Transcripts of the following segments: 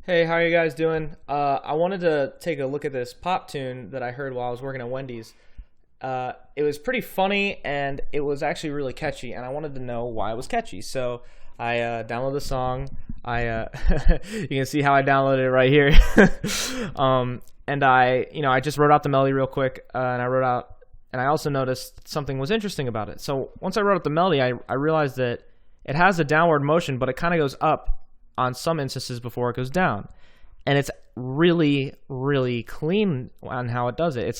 Hey, how are you guys doing? I wanted to take a look at this pop tune that I heard while I was working at Wendy's. It was pretty funny and it was actually really catchy, and I wanted to know why it was catchy. So I downloaded the song. You can see how I downloaded it right here. And I just wrote out the melody real quick, and I also noticed something was interesting about it. So once I wrote out the melody, I realized that it has a downward motion, but it kind of goes up on some instances before it goes down. And it's really, really clean on how it does it. It's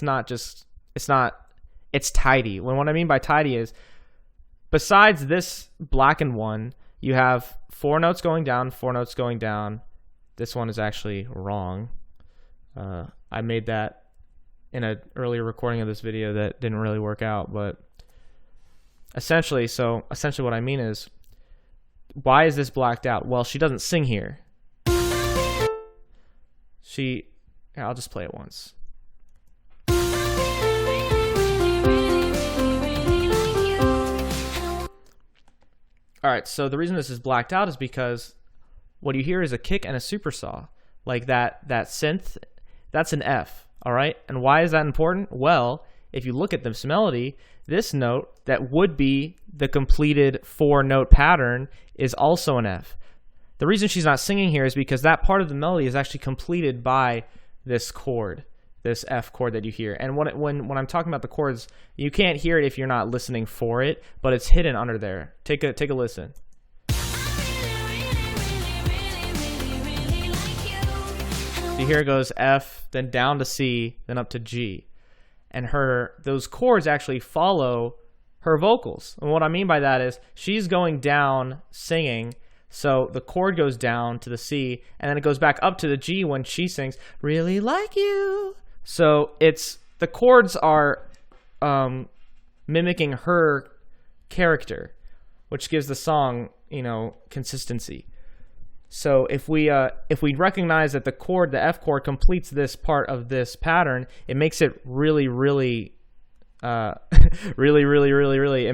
tidy. What I mean by tidy is, besides this blackened one, you have four notes going down, four notes going down. This one is actually wrong. I made that in an earlier recording of this video that didn't really work out, but essentially what I mean is, why is this blacked out? Well, she doesn't sing here. I'll just play it once. All right, so the reason this is blacked out is because what you hear is a kick and a supersaw. Like that synth, that's an F, all right? And why is that important? Well, if you look at this melody, this note that would be the completed four-note pattern is also an F. The reason she's not singing here is because that part of the melody is actually completed by this chord, this F chord that you hear. And when I'm talking about the chords, you can't hear it if you're not listening for it, but it's hidden under there. Take a listen. So here it goes F, then down to C, then up to G. And those chords actually follow her vocals. And what I mean by that is she's going down singing, so the chord goes down to the C, and then it goes back up to the G when she sings, "Really like you." So the chords are mimicking her character, which gives the song, consistency. So if we recognize that the F chord completes this part of this pattern, it makes it really, really, it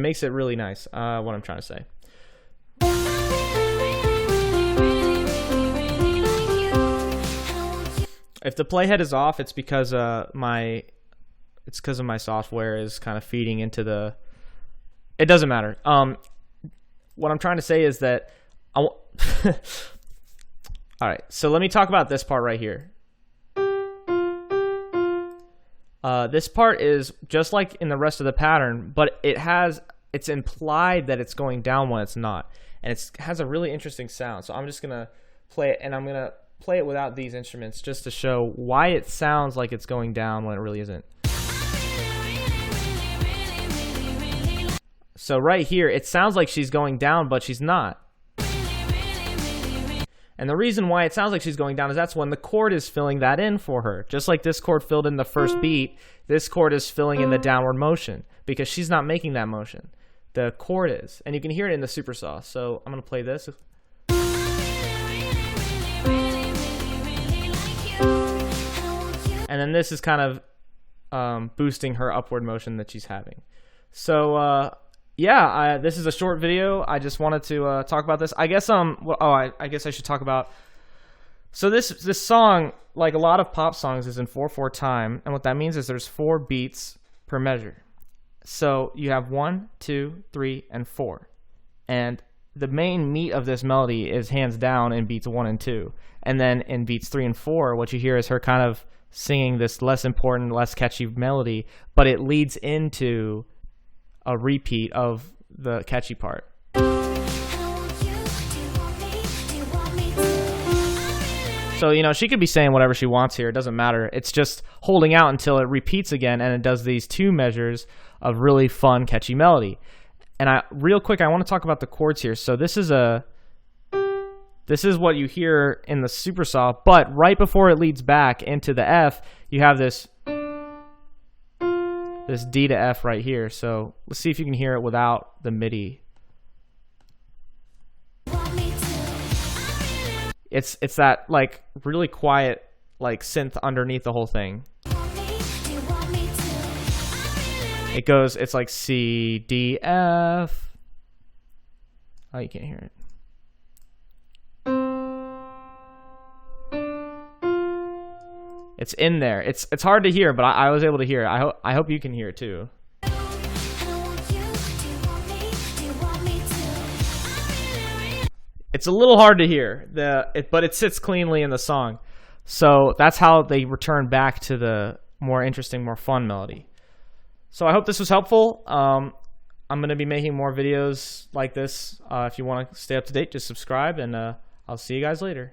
makes it really nice. What I'm trying to say. If the playhead is off, it's because of my software is kind of feeding into the. It doesn't matter. What I'm trying to say is that all right, so let me talk about this part right here. This part is just like in the rest of the pattern, but it's implied that it's going down when it's not. And it has a really interesting sound. So I'm just going to play it, and I'm going to play it without these instruments just to show why it sounds like it's going down when it really isn't. So right here, it sounds like she's going down, but she's not. And the reason why it sounds like she's going down is that's when the chord is filling that in for her. Just like this chord filled in the first beat, this chord is filling in the downward motion because she's not making that motion. The chord is. And you can hear it in the supersaw. So I'm going to play this. And then this is kind of boosting her upward motion that she's having. So, yeah, this is a short video. I just wanted to talk about this. I guess I guess I should talk about. So this song, like a lot of pop songs, is in 4/4 time, and what that means is there's 4 beats per measure. So you have 1, 2, 3, and 4, and the main meat of this melody is hands down in beats 1 and 2, and then in beats 3 and 4, what you hear is her kind of singing this less important, less catchy melody, but it leads into a repeat of the catchy part. So, she could be saying whatever she wants here. It doesn't matter. It's just holding out until it repeats again, and it does these 2 measures of really fun, catchy melody. And real quick, I want to talk about the chords here. So this is what you hear in the supersaw, but right before it leads back into the F, you have this D to F right here. So let's see if you can hear it without the MIDI. It's that like really quiet like synth underneath the whole thing. It's like C, D, F. Oh, you can't hear it. It's in there. It's hard to hear, but I was able to hear it. I hope you can hear it too. It's a little hard to hear, but it sits cleanly in the song. So that's how they return back to the more interesting, more fun melody. So I hope this was helpful. I'm going to be making more videos like this. If you want to stay up to date, just subscribe, and I'll see you guys later.